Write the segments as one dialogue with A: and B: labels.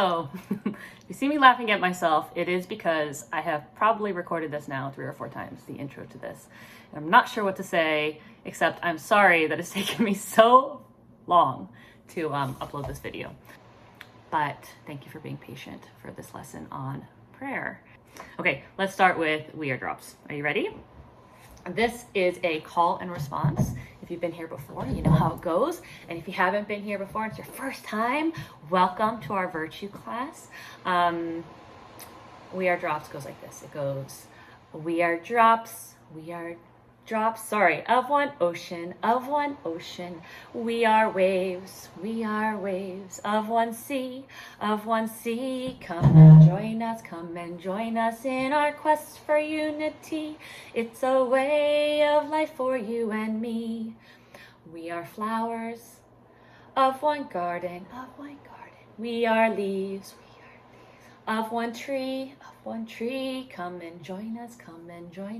A: Oh, you see me laughing at myself, it is because I have probably recorded this now 3 or 4 times, the intro to this. And I'm not sure what to say, except I'm sorry that it's taken me so long to upload this video. But thank you for being patient for this lesson on prayer. Okay, let's start with We Are Drops. Are you ready? This is a call and response. If you've been here before, you know how it goes. And if you haven't been here before, it's your first time, welcome to our virtue class. We Are Drops goes like this. It goes, we are drops, sorry, of one ocean, we are waves, of one sea, come and join us in our quest for unity. It's a way of life for you and me. We are flowers of one garden, we are leaves, of one tree, come and join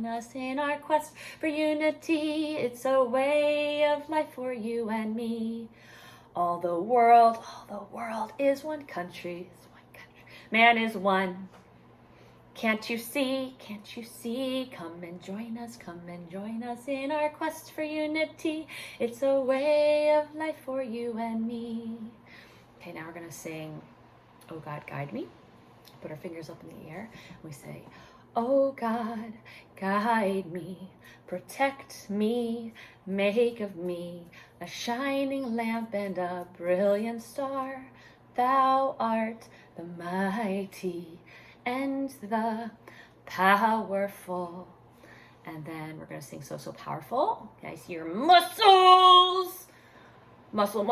A: us in our quest for unity. It's a way of life for you and me. All the world is one country, man is one. Can't you see, come and join us in our quest for unity. It's a way of life for you and me. Okay, now we're gonna sing, Oh God, Guide Me. Put our fingers up in the air. We say, Oh God, guide me, protect me, make of me a shining lamp and a brilliant star. Thou art the mighty and the powerful. And then we're going to sing So, So Powerful. Okay, I see your muscles. Muscles.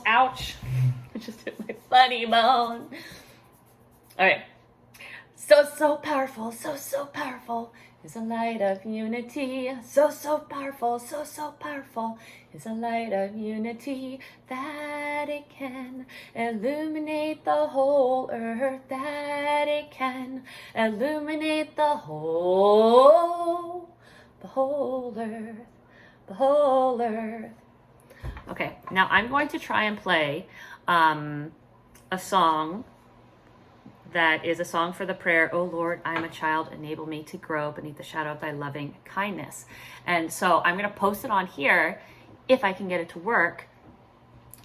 A: Ouch. I just hit my funny bone. All right. So powerful is a light of unity. So powerful is a light of unity, that it can illuminate the whole earth, that it can illuminate the whole earth. Okay, now I'm going to try and play a song that is a song for the prayer, Oh Lord, I am a child, enable me to grow beneath the shadow of thy loving kindness. And so I'm going to post it on here if I can get it to work.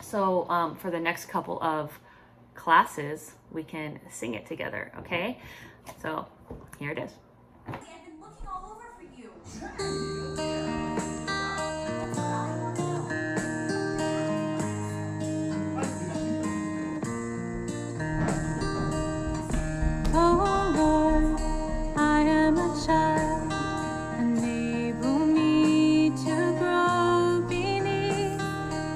A: So for the next couple of classes, we can sing it together, okay? So here it is.
B: I've been looking all over for you.
C: Oh Lord, I am a child, enable me to grow beneath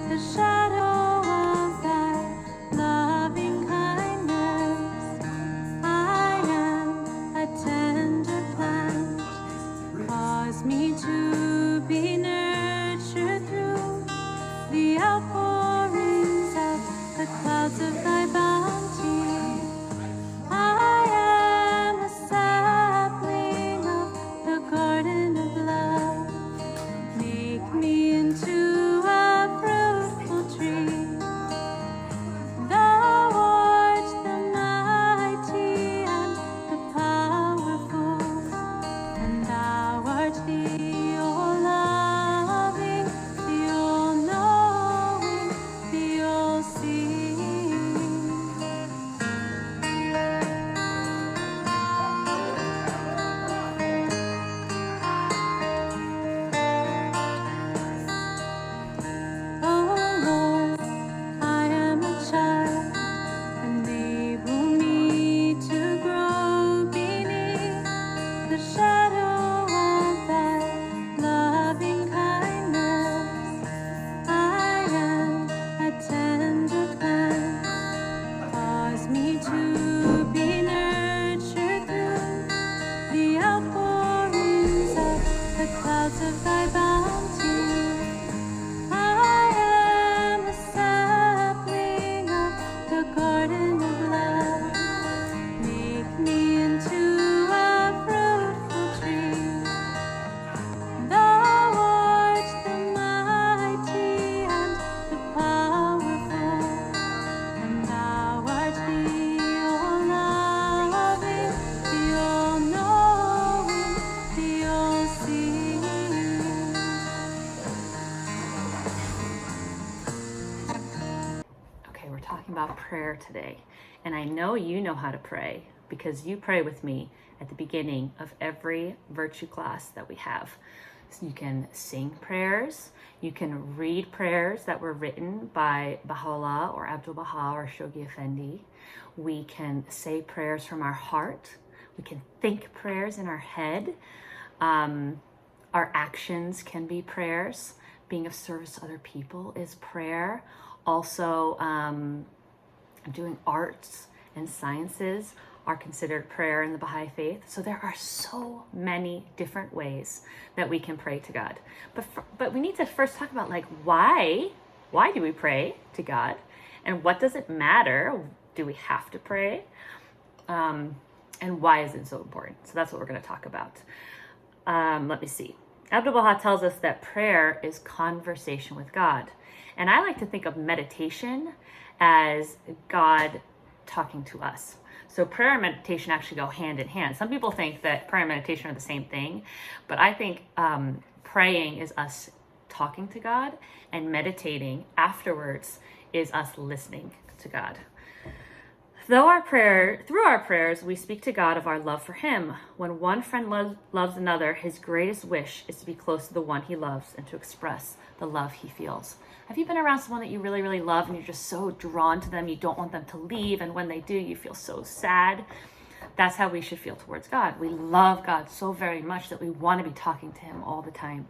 C: the shadow of thy loving kindness. I am a tender plant, cause me to be nurtured through the outpourings of the clouds of thy bounty. I am a sapling of the garden of love. Make me into a fruitful tree. Thou art the mighty and the powerful, and thou art the all-loving, the all-knowing, the all-seeing. Oh Lord, I am a child, enable me to grow beneath the shadow of thy loving kindness. I am a tender plant, cause me to be nurtured through the outpourings of the clouds of thy bounty. I am a sapling of the garden of love. Make me into a fruitful tree. Thou art the mighty and the powerful, and thou art
A: about prayer today. And I know you know how to pray because you pray with me at the beginning of every virtue class that we have. So you can sing prayers, you can read prayers that were written by Baha'u'llah or Abdul Baha or Shoghi Effendi. We can say prayers from our heart. We can think prayers in our head. Our actions can be prayers. Being of service to other people is prayer. Also, doing arts and sciences are considered prayer in the Baha'i faith. So there are so many different ways that we can pray to God. But we need to first talk about like why do we pray to God? And what does it matter? Do we have to pray? And why is it so important? So that's what we're going to talk about. Let me see. Abdul Baha tells us that prayer is conversation with God. And I like to think of meditation as God talking to us. So prayer and meditation actually go hand in hand. Some people think that prayer and meditation are the same thing, but I think praying is us talking to God, and meditating afterwards is us listening to God. Through our prayers, we speak to God of our love for him. When one friend loves another, his greatest wish is to be close to the one he loves and to express the love he feels. Have you been around someone that you really, really love and you're just so drawn to them, you don't want them to leave, and when they do, you feel so sad? That's how we should feel towards God. We love God so very much that we want to be talking to him all the time.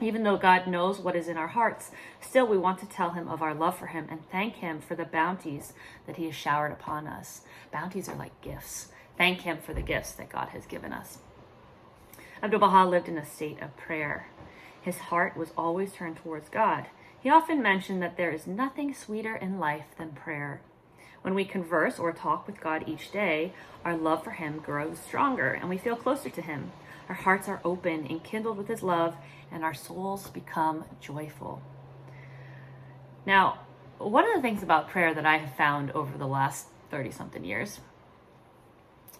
A: Even though God knows what is in our hearts, still we want to tell him of our love for him and thank him for the bounties that he has showered upon us. Bounties are like gifts. Thank him for the gifts that God has given us. Abdul Baha lived in a state of prayer. His heart was always turned towards God. He often mentioned that there is nothing sweeter in life than prayer. When we converse or talk with God each day, our love for him grows stronger and we feel closer to him. Our hearts are open and kindled with his love, and our souls become joyful. Now, one of the things about prayer that I have found over the last 30-something years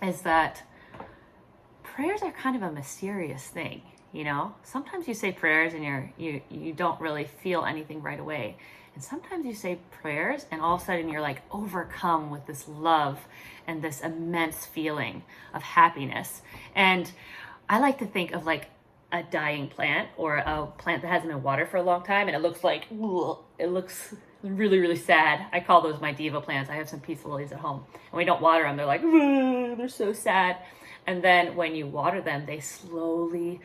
A: is that prayers are kind of a mysterious thing, you know? Sometimes you say prayers and you don't really feel anything right away. And sometimes you say prayers and all of a sudden you're like overcome with this love and this immense feeling of happiness. And I like to think of like a dying plant or a plant that hasn't been watered for a long time and it looks really, really sad. I call those my diva plants. I have some peace lilies at home and we don't water them. They're like, they're so sad. And then when you water them, they slowly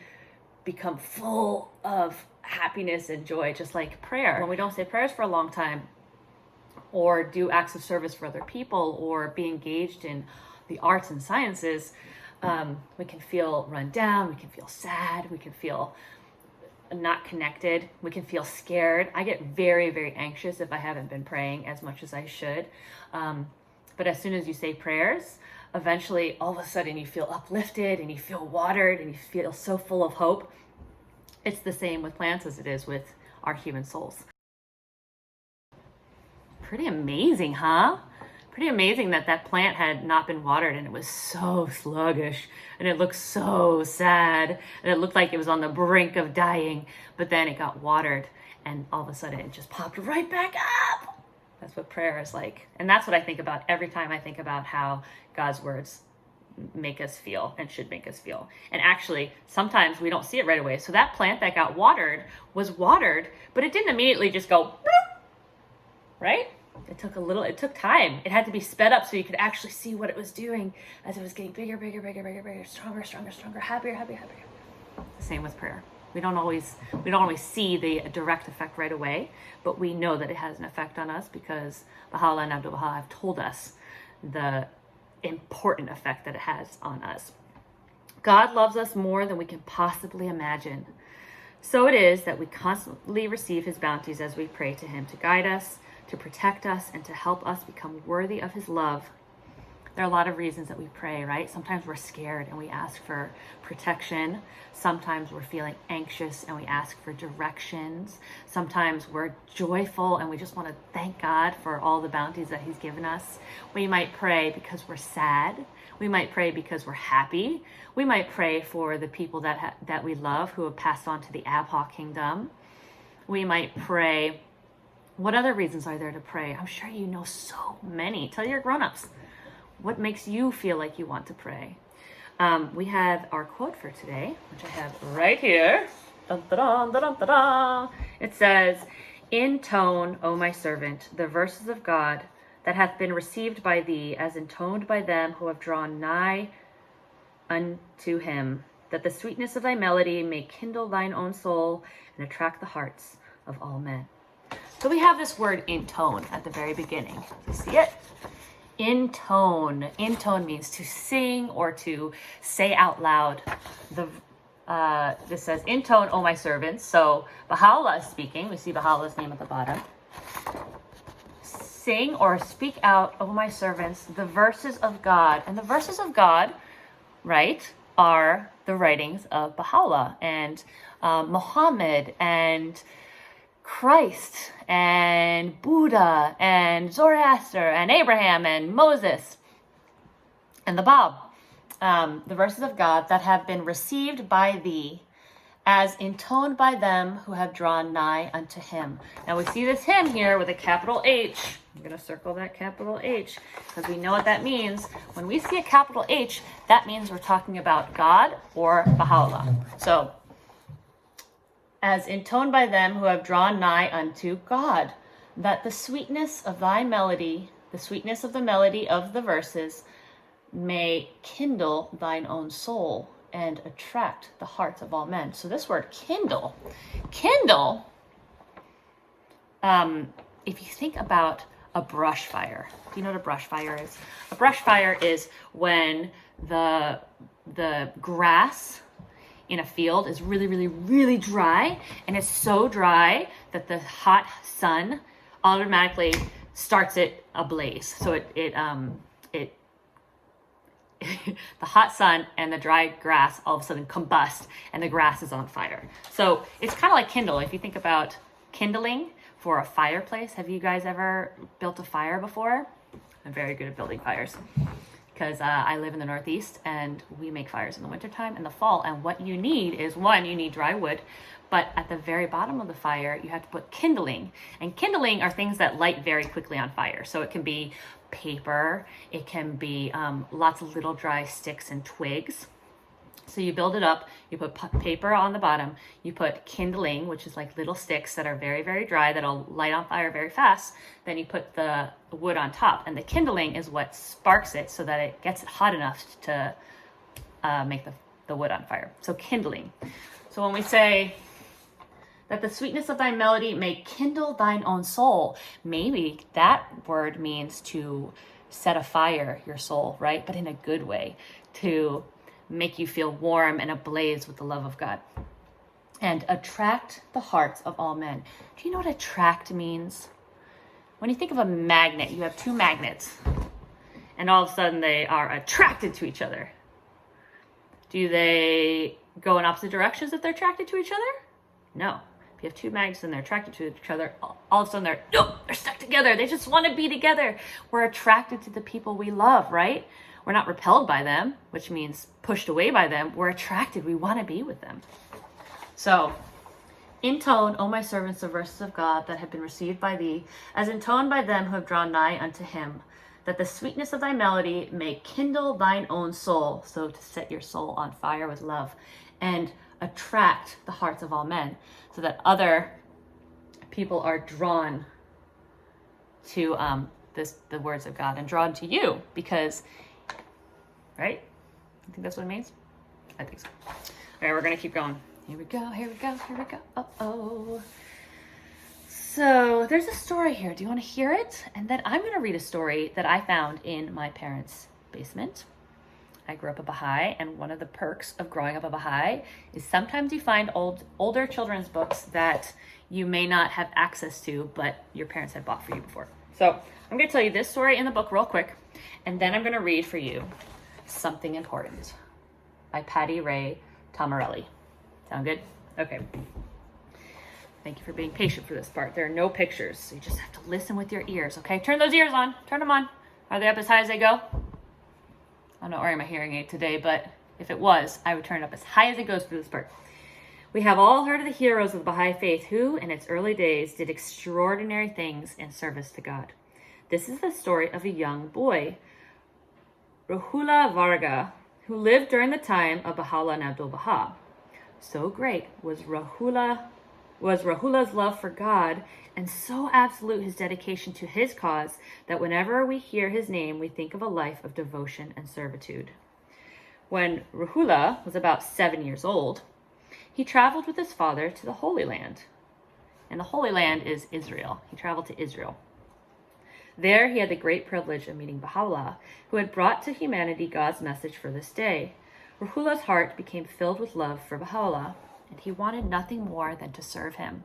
A: become full of happiness and joy, just like prayer. When we don't say prayers for a long time or do acts of service for other people or be engaged in the arts and sciences, we can feel run down, we can feel sad, we can feel not connected, we can feel scared. I get very, very anxious if I haven't been praying as much as I should. But as soon as you say prayers, eventually all of a sudden you feel uplifted and you feel watered and you feel so full of hope. It's the same with plants as it is with our human souls. Pretty amazing, huh? Pretty amazing that plant had not been watered and it was so sluggish and it looked so sad and it looked like it was on the brink of dying, but then it got watered and all of a sudden it just popped right back up. That's what prayer is like. And that's what I think about every time I think about how God's words make us feel and should make us feel. And actually, sometimes we don't see it right away. So that plant that got watered was watered, but it didn't immediately just go, bloop, right? It took time. It had to be sped up so you could actually see what it was doing as it was getting bigger, stronger, happier. The same with prayer. We don't always see the direct effect right away, but we know that it has an effect on us because Baha'u'llah and Abdul Baha have told us the important effect that it has on us. God loves us more than we can possibly imagine. So it is that we constantly receive his bounties as we pray to him to guide us, to protect us, and to help us become worthy of his love. There are a lot of reasons that we pray, right? Sometimes we're scared and we ask for protection. Sometimes we're feeling anxious and we ask for directions. Sometimes we're joyful and we just want to thank God for all the bounties that he's given us. We might pray because we're sad. We might pray because we're happy. We might pray for the people that we love who have passed on to the Abha kingdom. We might pray What other reasons are there to pray? I'm sure you know so many. Tell your grown-ups. What makes you feel like you want to pray? We have our quote for today, which I have right here. Dun, dun, dun, dun, dun, dun. It says, "Intone, O my servant, the verses of God that hath been received by thee, as intoned by them who have drawn nigh unto him, that the sweetness of thy melody may kindle thine own soul and attract the hearts of all men." So we have this word intone at the very beginning. You see it? Intone. Intone means to sing or to say out loud. This says, "Intone, O my servants." So Baha'u'llah is speaking. We see Baha'u'llah's name at the bottom. "Sing or speak out, O my servants, the verses of God." And the verses of God, right, are the writings of Baha'u'llah and Muhammad and Christ and Buddha and Zoroaster and Abraham and Moses and the Bab. The verses of God that have been received by thee, as intoned by them who have drawn nigh unto him. Now we see this him here with a capital H. I'm going to circle that capital H because we know what that means. When we see a capital H, that means we're talking about God or Baha'u'llah. So, as intoned by them who have drawn nigh unto God, that the sweetness of thy melody, the sweetness of the melody of the verses, may kindle thine own soul and attract the hearts of all men. So this word kindle, if you think about a brush fire, do you know what a brush fire is? A brush fire is when the grass in a field is really, really, really dry, and it's so dry that the hot sun automatically starts it ablaze. So the hot sun and the dry grass all of a sudden combust and the grass is on fire. So it's kind of like kindle. If you think about kindling for a fireplace, have you guys ever built a fire before? I'm very good at building fires because I live in the Northeast and we make fires in the wintertime and the fall. And what you need is, one, you need dry wood, but at the very bottom of the fire, you have to put kindling. And kindling are things that light very quickly on fire. So it can be paper, it can be lots of little dry sticks and twigs. So you build it up, you put paper on the bottom, you put kindling, which is like little sticks that are very, very dry, that'll light on fire very fast. Then you put the wood on top, and the kindling is what sparks it so that it gets it hot enough to make the wood on fire. So kindling. So when we say that the sweetness of thy melody may kindle thine own soul, maybe that word means to set afire your soul, right? But in a good way, to make you feel warm and ablaze with the love of God. And attract the hearts of all men. Do you know what attract means? When you think of a magnet, you have two magnets, and all of a sudden they are attracted to each other. Do they go in opposite directions if they're attracted to each other? No. If you have two magnets and they're attracted to each other, all of a sudden they're stuck together. They just want to be together. We're attracted to the people we love, right? We're not repelled by them, which means pushed away by them. We're attracted. We want to be with them. So, intone, O my servants, the verses of God that have been received by thee, as intoned by them who have drawn nigh unto him, that the sweetness of thy melody may kindle thine own soul, so to set your soul on fire with love, and attract the hearts of all men, so that other people are drawn to the words of God and drawn to you, because, right? I think that's what it means. I think so. All right, we're gonna keep going. Here we go, here we go, here we go. Uh-oh. So there's a story here. Do you want to hear it? And then I'm going to read a story that I found in my parents' basement. I grew up a Baha'i, and one of the perks of growing up a Baha'i is sometimes you find older children's books that you may not have access to, but your parents had bought for you before. So I'm going to tell you this story in the book real quick, and then I'm going to read for you Something Important by Patty Ray Tomarelli. Sound good? Okay. Thank you for being patient for this part. There are no pictures, so you just have to listen with your ears, okay? Turn those ears on. Turn them on. Are they up as high as they go? I'm not wearing my hearing aid today, but if it was, I would turn it up as high as it goes for this part. We have all heard of the heroes of the Baha'i faith who, in its early days, did extraordinary things in service to God. This is the story of a young boy, Ruhullah Varga, who lived during the time of Baha'u'llah and Abdu'l-Baha. So great was Ruhullah's love for God, and so absolute his dedication to his cause, that whenever we hear his name, we think of a life of devotion and servitude. When Ruhullah was about 7 years old, he traveled with his father to the Holy Land. And the Holy Land is Israel. He traveled to Israel. There he had the great privilege of meeting Baha'u'llah, who had brought to humanity God's message for this day. Ruhullah's heart became filled with love for Baha'u'llah, and he wanted nothing more than to serve him.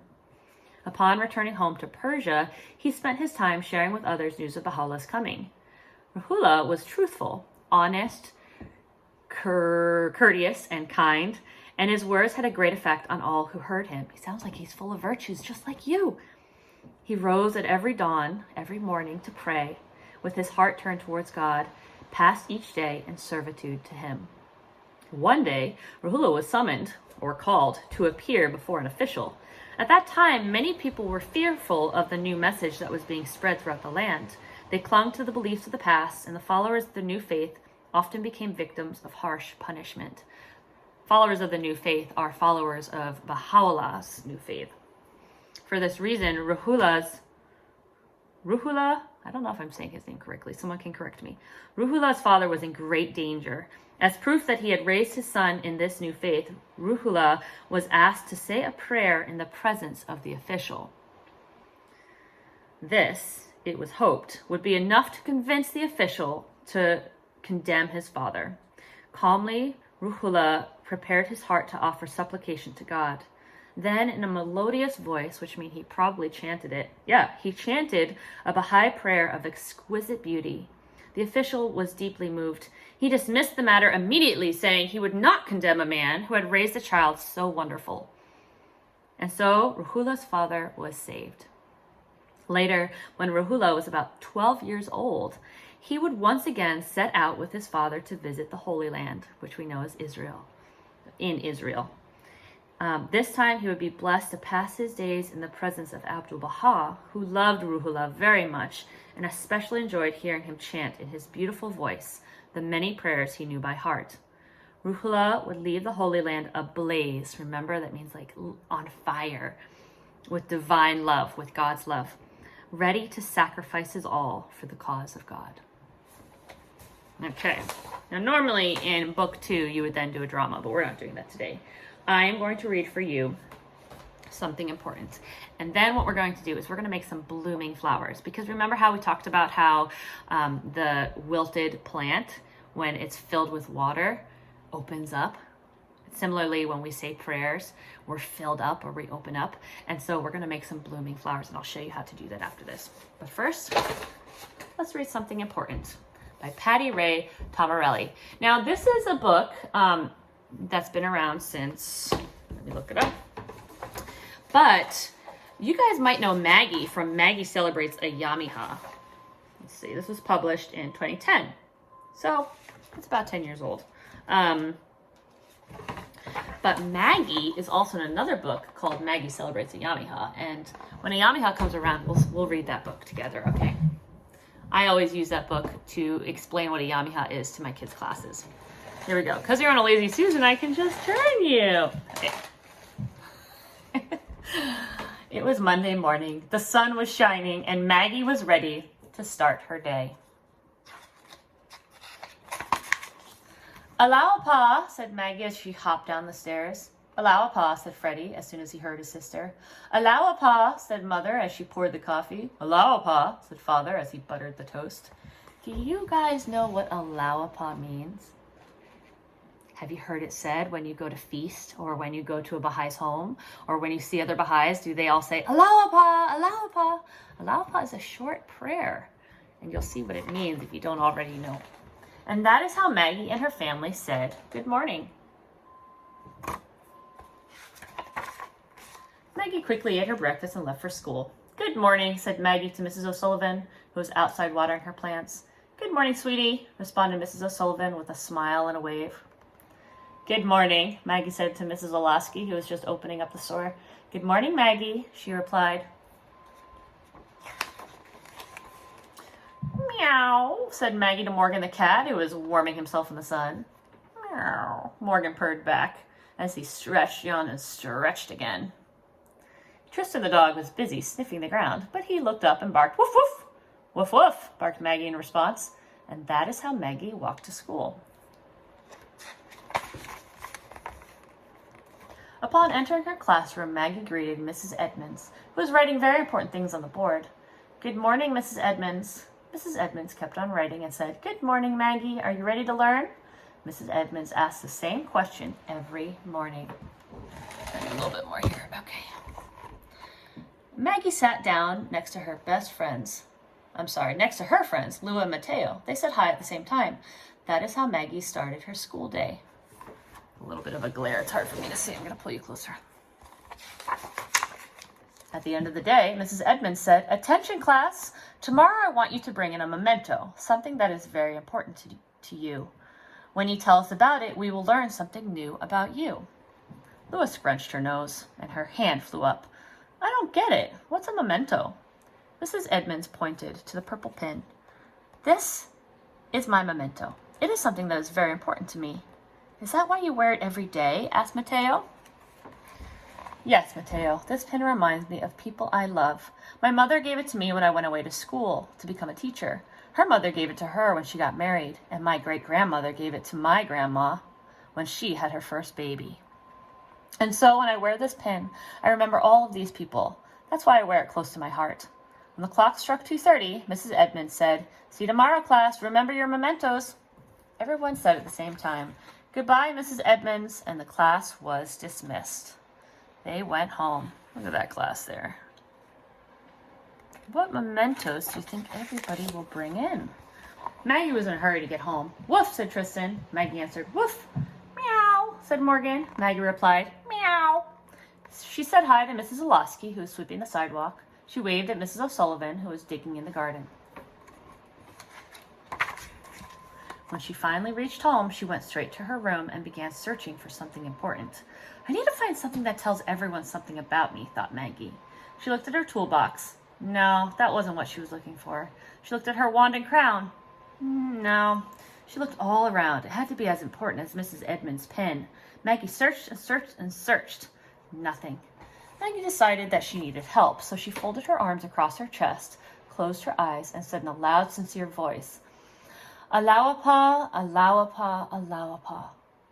A: Upon returning home to Persia, he spent his time sharing with others news of Baha'u'llah's coming. Ruhullah was truthful, honest, courteous, and kind, and his words had a great effect on all who heard him. He sounds like he's full of virtues, just like you. He rose at every dawn, every morning, to pray, with his heart turned towards God, passed each day in servitude to him. One day, Ruhullah was summoned, or called, to appear before an official. At that time, many people were fearful of the new message that was being spread throughout the land. They clung to the beliefs of the past, and the followers of the new faith often became victims of harsh punishment. Followers of the new faith are followers of Baha'u'llah's new faith. For this reason, Ruhullah, I don't know if I'm saying his name correctly, someone can correct me. Ruhullah's father was in great danger. As proof that he had raised his son in this new faith, Ruhullah was asked to say a prayer in the presence of the official. This, it was hoped, would be enough to convince the official to condemn his father. Calmly, Ruhullah prepared his heart to offer supplication to God. Then, in a melodious voice, which means he probably chanted it, he chanted a Baha'i prayer of exquisite beauty. The official was deeply moved. He dismissed the matter immediately, saying he would not condemn a man who had raised a child so wonderful. And so, Ruhullah's father was saved. Later, when Ruhullah was about 12 years old, he would once again set out with his father to visit the Holy Land, which we know as Israel, in Israel. This time he would be blessed to pass his days in the presence of Abdu'l-Baha, who loved Ruhullah very much and especially enjoyed hearing him chant in his beautiful voice the many prayers he knew by heart. Ruhullah would leave the Holy Land ablaze. Remember, that means like on fire, with divine love, with God's love, ready to sacrifice his all for the cause of God. Okay, now normally in book 2 you would then do a drama, but we're not doing that today. I am going to read for you something important. And then what we're going to do is we're going to make some blooming flowers. Because remember how we talked about how the wilted plant, when it's filled with water, opens up? Similarly, when we say prayers, we're filled up or we open up. And so we're going to make some blooming flowers, and I'll show you how to do that after this. But first, let's read something important by Patty Ray Tomarelli. Now, this is a book that's been around since, let me look it up. But you guys might know Maggie from Maggie Celebrates a Yamiha. Let's see, this was published in 2010. So it's about 10 years old. But Maggie is also in another book called Maggie Celebrates a Yamiha. And when a Yamiha comes around, we'll read that book together, okay? I always use that book to explain what a Yamiha is to my kids' classes. Here we go. Because you're on a lazy Susan, I can just turn you. Okay. It was Monday morning. The sun was shining, and Maggie was ready to start her day. "Allow Pa," said Maggie as she hopped down the stairs. "Allow Pa," said Freddie as soon as he heard his sister. "Allow Pa," said Mother as she poured the coffee. "Allow Pa," said Father as he buttered the toast. Do you guys know what allow Pa means? Have you heard it said when you go to feast or when you go to a Bahai's home or when you see other Baha'is, do they all say, "Allow Pa, allow Pa"? Allow Pa is a short prayer, and you'll see what it means if you don't already know. And that is how Maggie and her family said good morning. Maggie quickly ate her breakfast and left for school. "Good morning," said Maggie to Mrs. O'Sullivan, who was outside watering her plants. "Good morning, sweetie," responded Mrs. O'Sullivan with a smile and a wave. Good morning, Maggie said to Mrs. Olasky, who was just opening up the store. Good morning, Maggie, she replied. Meow, said Maggie to Morgan the cat, who was warming himself in the sun. Meow, Morgan purred back as he stretched, yawned, and stretched again. Tristan the dog was busy sniffing the ground, but he looked up and barked, woof, woof. Woof, woof, barked Maggie in response, and that is how Maggie walked to school. Upon entering her classroom, Maggie greeted Mrs. Edmonds, who was writing very important things on the board. Good morning, Mrs. Edmonds. Mrs. Edmonds kept on writing and said, Good morning, Maggie. Are you ready to learn? Mrs. Edmonds asked the same question every morning. A little bit more here. Okay. Maggie sat down next to her friends, Lou and Mateo. They said hi at the same time. That is how Maggie started her school day. A little bit of a glare. It's hard for me to see. I'm going to pull you closer. At the end of the day, Mrs. Edmonds said, Attention, class. Tomorrow I want you to bring in a memento, something that is very important to you. When you tell us about it, we will learn something new about you. Louis scrunched her nose, and her hand flew up. I don't get it. What's a memento? Mrs. Edmonds pointed to the purple pin. This is my memento. It is something that is very important to me. Is that why you wear it every day? Asked Mateo. Yes, Mateo. This pin reminds me of people I love. My mother gave it to me when I went away to school to become a teacher. Her mother gave it to her when she got married, and my great-grandmother gave it to my grandma when she had her first baby. And so when I wear this pin, I remember all of these people. That's why I wear it close to my heart. When the clock struck 2:30, Mrs. Edmonds said, See you tomorrow, class. Remember your mementos. Everyone said at the same time, Goodbye, Mrs. Edmonds, and the class was dismissed. They went home. Look at that class there. What mementos do you think everybody will bring in? Maggie was in a hurry to get home. Woof, said Tristan. Maggie answered, Woof. Meow, said Morgan. Maggie replied, Meow. She said hi to Mrs. Olasky, who was sweeping the sidewalk. She waved at Mrs. O'Sullivan, who was digging in the garden. When she finally reached home, she went straight to her room and began searching for something important. I need to find something that tells everyone something about me, thought Maggie. She looked at her toolbox. No, that wasn't what she was looking for. She looked at her wand and crown. No. She looked all around. It had to be as important as Mrs. Edmonds' pen. Maggie searched and searched and searched. Nothing. Maggie decided that she needed help, so she folded her arms across her chest, closed her eyes, and said in a loud, sincere voice, Allowapa, allowapa, allowapa.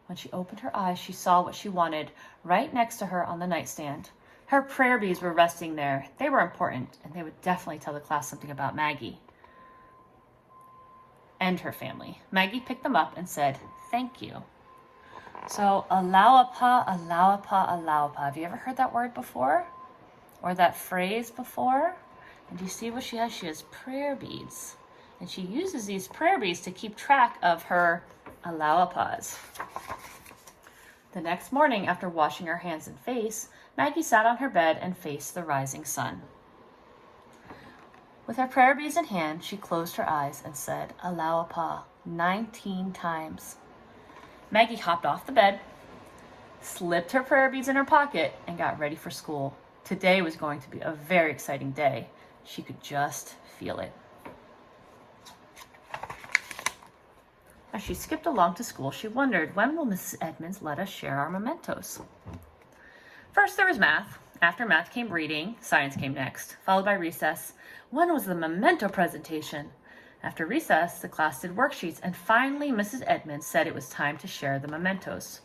A: When she opened her eyes, she saw what she wanted right next to her on the nightstand. Her prayer beads were resting there. They were important, and they would definitely tell the class something about Maggie and her family. Maggie picked them up and said, Thank you. So, allowapa, allowapa, allowapa. Have you ever heard that word before? Or that phrase before? And do you see what she has? She has prayer beads. And she uses these prayer beads to keep track of her allawapas. The next morning, after washing her hands and face, Maggie sat on her bed and faced the rising sun. With her prayer beads in hand, she closed her eyes and said, Allowapa, 19 times. Maggie hopped off the bed, slipped her prayer beads in her pocket, and got ready for school. Today was going to be a very exciting day. She could just feel it. As she skipped along to school, she wondered, when will Mrs. Edmonds let us share our mementos? First there was math. After math came reading. Science came next, followed by recess. When was the memento presentation? After recess, the class did worksheets, and finally Mrs. Edmonds said it was time to share the mementos.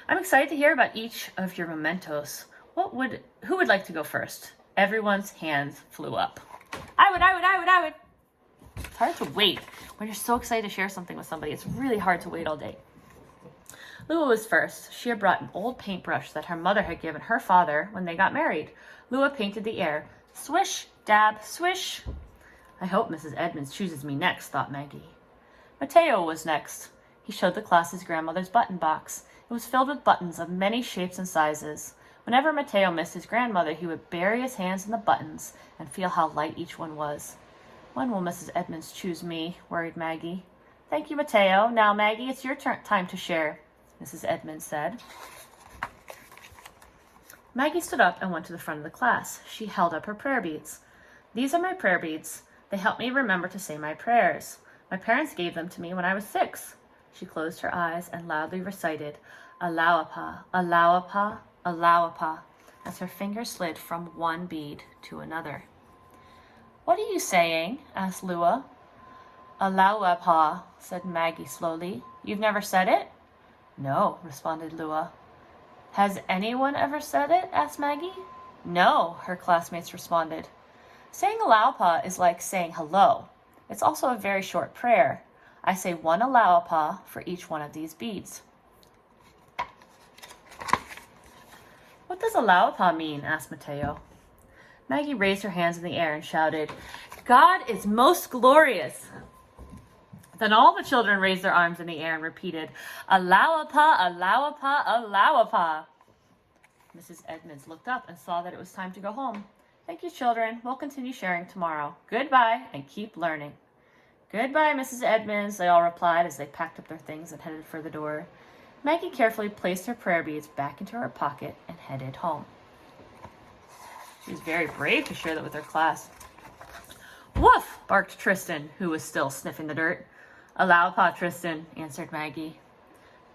A: I'm excited to hear about each of your mementos. Who would like to go first? Everyone's hands flew up. I would. It's hard to wait. When you're so excited to share something with somebody, it's really hard to wait all day. Lua was first. She had brought an old paintbrush that her mother had given her father when they got married. Lua painted the air. Swish, dab, swish. I hope Mrs. Edmonds chooses me next, thought Maggie. Mateo was next. He showed the class his grandmother's button box. It was filled with buttons of many shapes and sizes. Whenever Mateo missed his grandmother, he would bury his hands in the buttons and feel how light each one was. When will Mrs. Edmonds choose me? Worried Maggie. Thank you, Mateo. Now, Maggie, it's your time to share. Mrs. Edmonds said. Maggie stood up and went to the front of the class. She held up her prayer beads. These are my prayer beads. They help me remember to say my prayers. My parents gave them to me when I was 6. She closed her eyes and loudly recited, Allawapa, Allawapa, Allawapa, as her fingers slid from one bead to another. What are you saying? Asked Lua. Allawapa, said Maggie slowly. You've never said it? No, responded Lua. Has anyone ever said it? Asked Maggie. No, her classmates responded. Saying Allawapa is like saying hello. It's also a very short prayer. I say one Allawapa for each one of these beads. What does Allawapa mean? Asked Mateo. Maggie raised her hands in the air and shouted, God is most glorious. Then all the children raised their arms in the air and repeated, Allawapa, Allawapa, Allawapa. Mrs. Edmonds looked up and saw that it was time to go home. Thank you, children. We'll continue sharing tomorrow. Goodbye, and keep learning. Goodbye, Mrs. Edmonds, they all replied as they packed up their things and headed for the door. Maggie carefully placed her prayer beads back into her pocket and headed home. She was very brave to share that with her class. Woof, barked Tristan, who was still sniffing the dirt. Allawapa, Tristan, answered Maggie.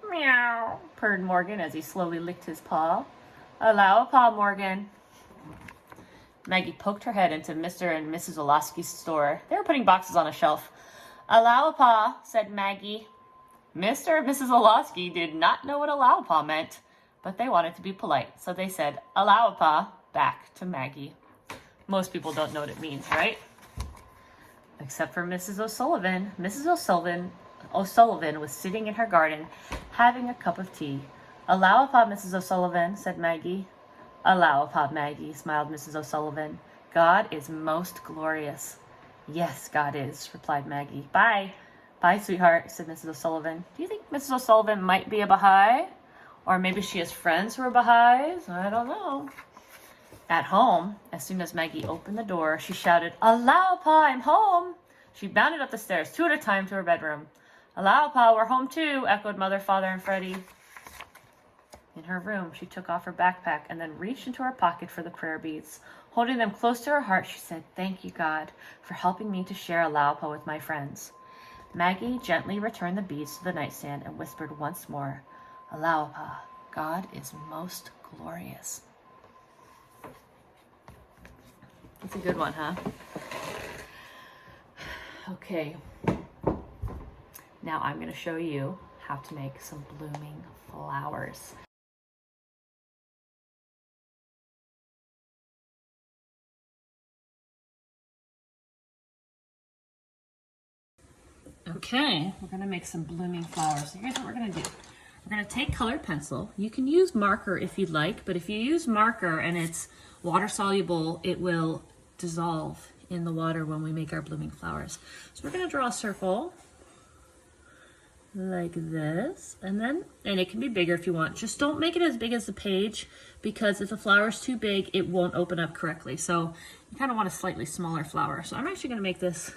A: Meow, purred Morgan as he slowly licked his paw. Allawapa, Morgan. Maggie poked her head into Mr. and Mrs. Olaski's store. They were putting boxes on a shelf. Allawapa, said Maggie. Mr. and Mrs. Olaski did not know what Allawapa meant, but they wanted to be polite, so they said Allawapa back to Maggie. Most people don't know what it means, right? Except for Mrs. O'Sullivan. Mrs. O'Sullivan was sitting in her garden having a cup of tea. Allawapa, Mrs. O'Sullivan, said Maggie. Allawapa, Maggie, smiled Mrs. O'Sullivan. God is most glorious. Yes, God is, replied Maggie. Bye. Bye, sweetheart, said Mrs. O'Sullivan. Do you think Mrs. O'Sullivan might be a Baha'i? Or maybe she has friends who are Baha'is? I don't know. At home, as soon as Maggie opened the door, she shouted, Allawapa, I'm home. She bounded up the stairs, 2 at a time, to her bedroom. Allawapa, we're home too, echoed Mother, Father, and Freddie. In her room, she took off her backpack and then reached into her pocket for the prayer beads. Holding them close to her heart, she said, Thank you, God, for helping me to share Allawapa with my friends. Maggie gently returned the beads to the nightstand and whispered once more, Allawapa, God is most glorious. It's a good one, huh? Okay. Now I'm going to show you how to make some blooming flowers. Okay, we're going to make some blooming flowers. So here's what we're going to do. We're going to take colored pencil. You can use marker if you'd like, but if you use marker and it's water soluble, it will dissolve in the water when we make our blooming flowers. So we're going to draw a circle like this, and it can be bigger if you want. Just don't make it as big as the page, because if the flower is too big, it won't open up correctly. So you kind of want a slightly smaller flower. So I'm actually going to make this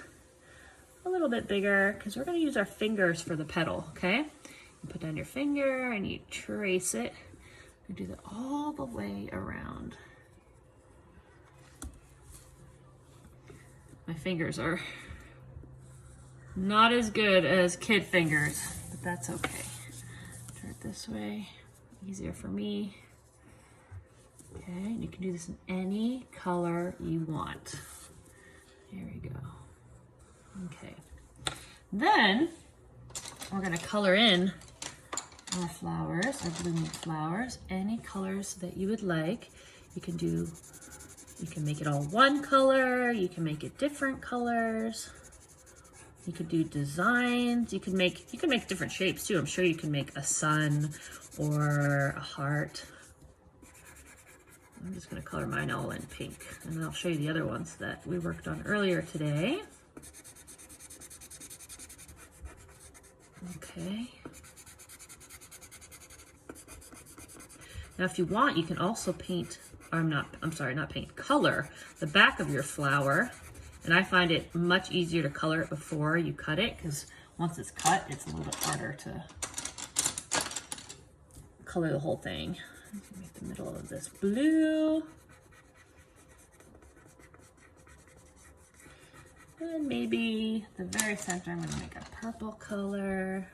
A: a little bit bigger because we're going to use our fingers for the petal, okay? You put down your finger and you trace it. You do that all the way around. My fingers are not as good as kid fingers, but that's okay. Turn it this way, easier for me. Okay, and you can do this in any color you want. Here we go. Okay, then we're going to color in our flowers, our blooming flowers, any colors that you would like. You can make it all one color, you can make it different colors, you could do designs, you can make different shapes too. I'm sure you can make a sun or a heart. I'm just going to color mine all in pink, and then I'll show you the other ones that we worked on earlier today. Okay. Now if you want, you can also paint, color the back of your flower. And I find it much easier to color it before you cut it, because once it's cut, it's a little bit harder to color the whole thing. Make the middle of this blue. And maybe the very center, I'm gonna make a purple color.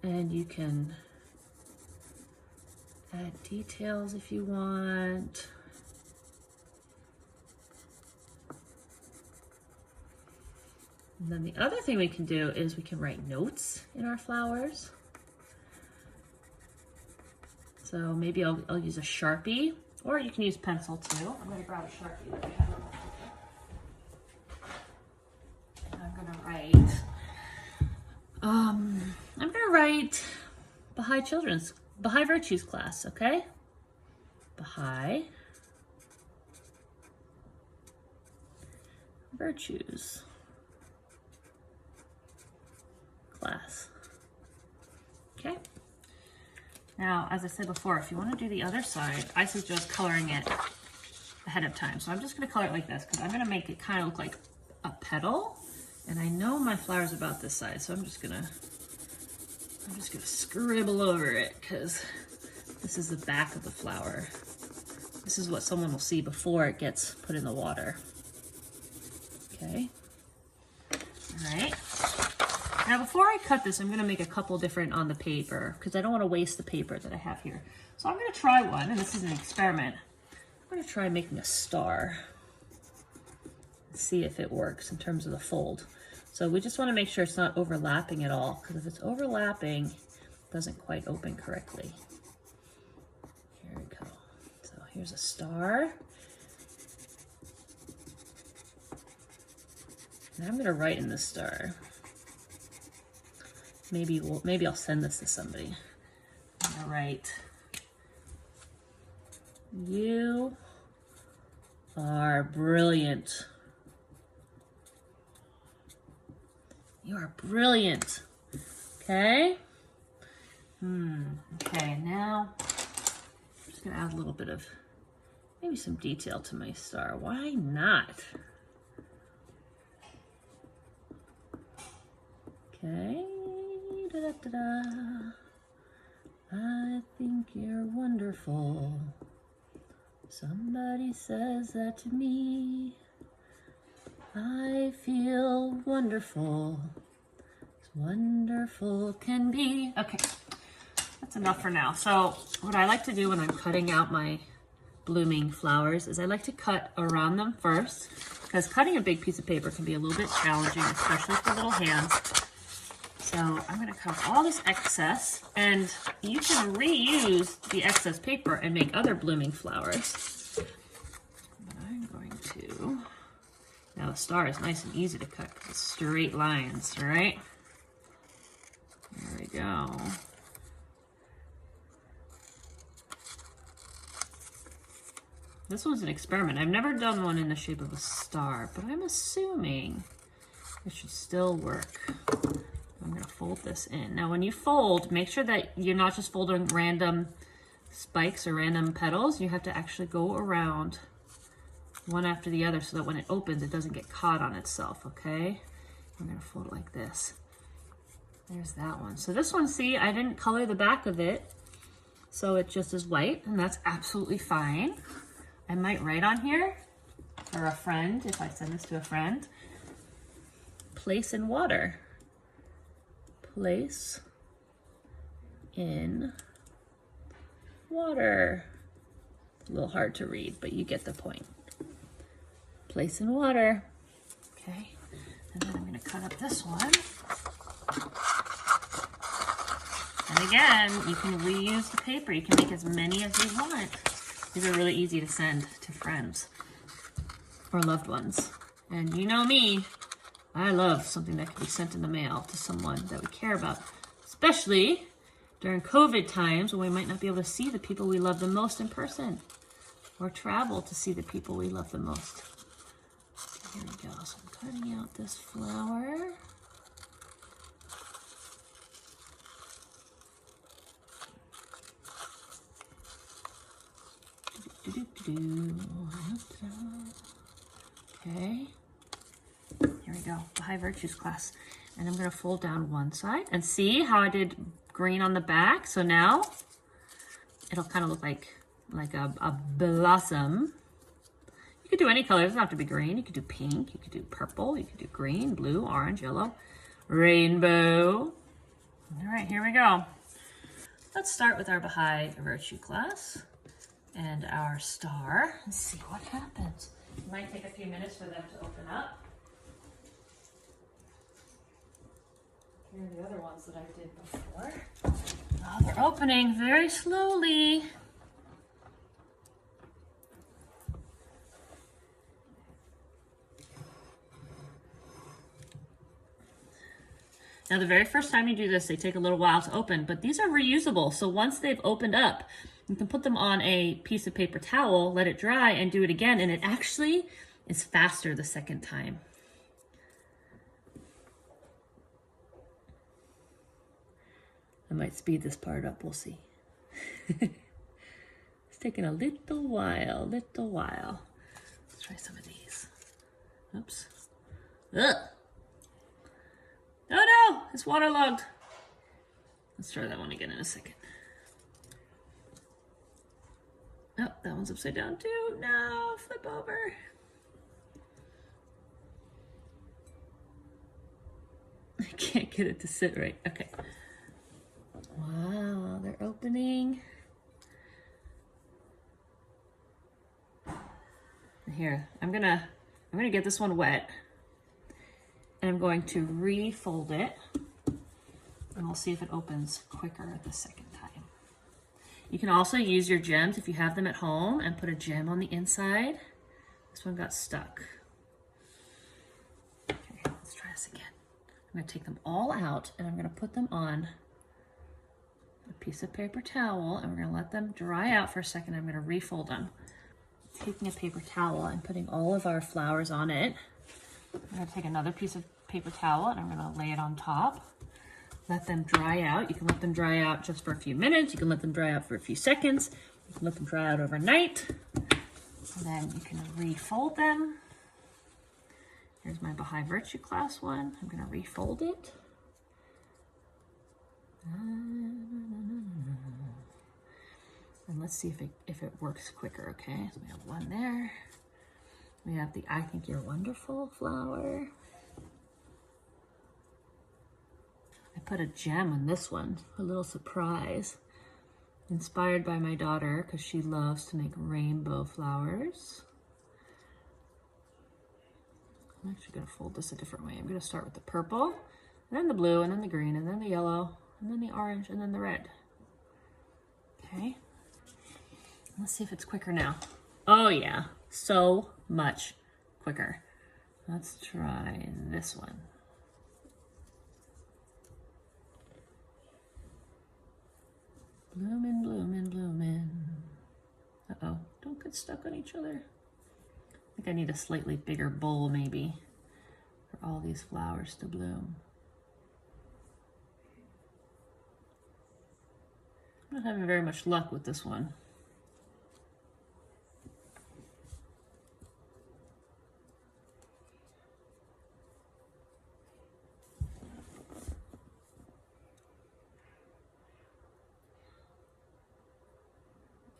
A: And you can add details if you want. And then the other thing we can do is we can write notes in our flowers. So maybe I'll use a Sharpie, or you can use pencil too. I'm gonna grab a Sharpie that I have on my paper. I'm gonna write Baha'i Virtues class, okay? Baha'i Virtues class. Okay. Now, as I said before, if you want to do the other side, I suggest coloring it ahead of time. So I'm just going to color it like this because I'm going to make it kind of look like a petal. And I know my flower's about this size, so I'm just gonna scribble over it because this is the back of the flower. This is what someone will see before it gets put in the water. Okay. All right. Now before I cut this, I'm gonna make a couple different on the paper because I don't want to waste the paper that I have here. So I'm gonna try one, and this is an experiment. I'm gonna try making a star. See if it works in terms of the fold. So we just want to make sure it's not overlapping at all, because if it's overlapping, it doesn't quite open correctly. Here we go. So here's a star. And I'm going to write in this star. Maybe I'll send this to somebody. I'm going to write, "You are brilliant. You are brilliant." Okay? Okay, now I'm just gonna add a little bit of, maybe some detail to my star. Why not? Okay, da-da-da-da. I think you're wonderful. Somebody says that to me. I feel wonderful, as wonderful can be. Okay, that's enough for now. So what I like to do when I'm cutting out my blooming flowers is I like to cut around them first, because cutting a big piece of paper can be a little bit challenging, especially for little hands. So I'm gonna cut all this excess, and you can reuse the excess paper and make other blooming flowers. But I'm going to, now the star is nice and easy to cut because it's straight lines, right? There we go. This one's an experiment. I've never done one in the shape of a star, but I'm assuming it should still work. I'm gonna fold this in. Now when you fold, make sure that you're not just folding random spikes or random petals. You have to actually go around one after the other so that when it opens, it doesn't get caught on itself, okay? I'm gonna fold it like this. There's that one. So this one, see, I didn't color the back of it, so it just is white, and that's absolutely fine. I might write on here for a friend, if I send this to a friend, place in water. Place in water. A little hard to read, but you get the point. Place in water. Okay, and then I'm going to cut up this one. And again, you can reuse the paper. You can make as many as you want. These are really easy to send to friends or loved ones. And you know me, I love something that can be sent in the mail to someone that we care about, especially during COVID times when we might not be able to see the people we love the most in person or travel to see the people we love the most. Here we go. So I'm cutting out this flower. Okay. Here we go. Baha'i Virtues class. And I'm gonna fold down one side and see how I did green on the back. So now it'll kind of look like a blossom. You could do any color, it doesn't have to be green. You could do pink, you could do purple, you could do green, blue, orange, yellow, rainbow. All right, here we go. Let's start with our Baha'i Virtue class and our star and see what happens. It might take a few minutes for them to open up. Here are the other ones that I did before. Oh, they're opening very slowly. Now, the very first time you do this, they take a little while to open, but these are reusable. So once they've opened up, you can put them on a piece of paper towel, let it dry, and do it again. And it actually is faster the second time. I might speed this part up, we'll see. It's taking a little while. Let's try some of these. Oops. Ugh. Oh no, it's waterlogged. Let's try that one again in a second. Oh, that one's upside down too. No, flip over. I can't get it to sit right. Okay. Wow, they're opening. Here, I'm gonna get this one wet. And I'm going to refold it, and we'll see if it opens quicker the second time. You can also use your gems if you have them at home and put a gem on the inside. This one got stuck. Okay, let's try this again. I'm going to take them all out, and I'm going to put them on a piece of paper towel, and we're going to let them dry out for a second. I'm going to refold them. Taking a paper towel and putting all of our flowers on it. I'm going to take another piece of paper towel and I'm going to lay it on top. Let them dry out. You can let them dry out just for a few minutes. You can let them dry out for a few seconds. You can let them dry out overnight. And then you can refold them. Here's my Baha'i Virtue class one. I'm going to refold it. And let's see if it works quicker, okay? So we have one there. We have the I Think You're Wonderful flower. I put a gem on this one, a little surprise. Inspired by my daughter because she loves to make rainbow flowers. I'm actually going to fold this a different way. I'm going to start with the purple, and then the blue, and then the green, and then the yellow, and then the orange, and then the red. Okay. Let's see if it's quicker now. Oh yeah, so much quicker. Let's try this one. Bloomin', bloomin', bloomin'. Uh-oh, don't get stuck on each other. I think I need a slightly bigger bowl maybe for all these flowers to bloom. I'm not having very much luck with this one.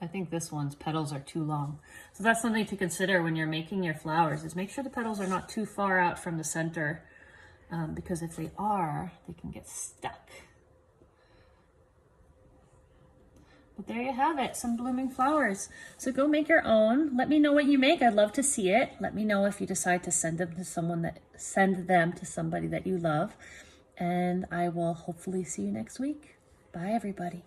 A: I think this one's petals are too long. So that's something to consider when you're making your flowers, is make sure the petals are not too far out from the center, because if they are, they can get stuck. But there you have it, some blooming flowers. So go make your own. Let me know what you make. I'd love to see it. Let me know if you decide to send them to somebody that you love. And I will hopefully see you next week. Bye, everybody.